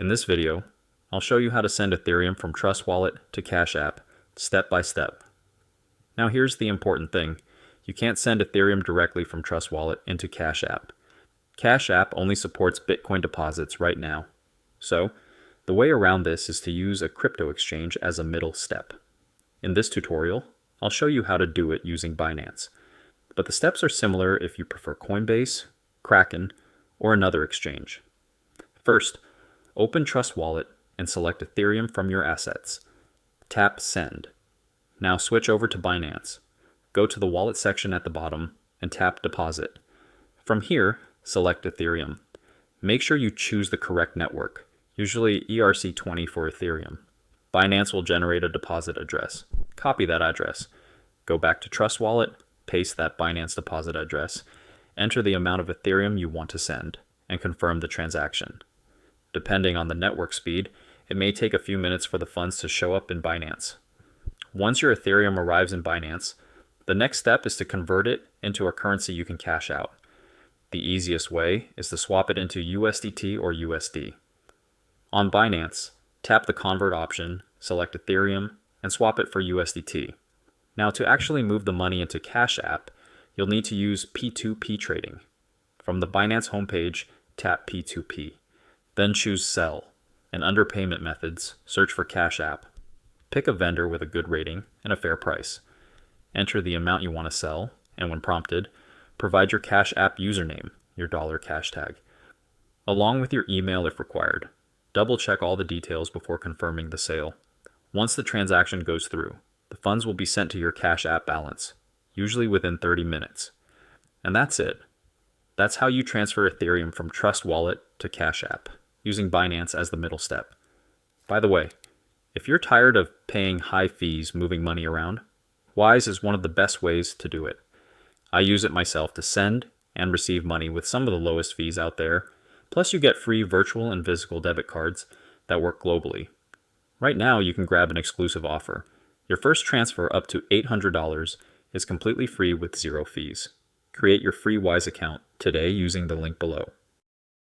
In this video, I'll show you how to send Ethereum from Trust Wallet to Cash App, step by step. Now here's the important thing. You can't send Ethereum directly from Trust Wallet into Cash App. Cash App only supports Bitcoin deposits right now. So, the way around this is to use a crypto exchange as a middle step. In this tutorial, I'll show you how to do it using Binance. But the steps are similar if you prefer Coinbase, Kraken, or another exchange. First, open Trust Wallet and select Ethereum from your assets. Tap Send. Now switch over to Binance. Go to the wallet section at the bottom and tap Deposit. From here, select Ethereum. Make sure you choose the correct network, usually ERC20 for Ethereum. Binance will generate a deposit address. Copy that address. Go back to Trust Wallet, paste that Binance deposit address, enter the amount of Ethereum you want to send, and confirm the transaction. Depending on the network speed, it may take a few minutes for the funds to show up in Binance. Once your Ethereum arrives in Binance, the next step is to convert it into a currency you can cash out. The easiest way is to swap it into USDT or USD. On Binance, tap the Convert option, select Ethereum, and swap it for USDT. Now to actually move the money into Cash App, you'll need to use P2P trading. From the Binance homepage, tap P2P. Then choose Sell, and under Payment Methods, search for Cash App. Pick a vendor with a good rating and a fair price. Enter the amount you want to sell, and when prompted, provide your Cash App username, your $cash tag, along with your email if required. Double-check all the details before confirming the sale. Once the transaction goes through, the funds will be sent to your Cash App balance, usually within 30 minutes. And that's it. That's how you transfer Ethereum from Trust Wallet to Cash App, using Binance as the middle step. By the way, if you're tired of paying high fees moving money around, Wise is one of the best ways to do it. I use it myself to send and receive money with some of the lowest fees out there, plus you get free virtual and physical debit cards that work globally. Right now you can grab an exclusive offer. Your first transfer up to $800 is completely free with 0 fees. Create your free Wise account today using the link below.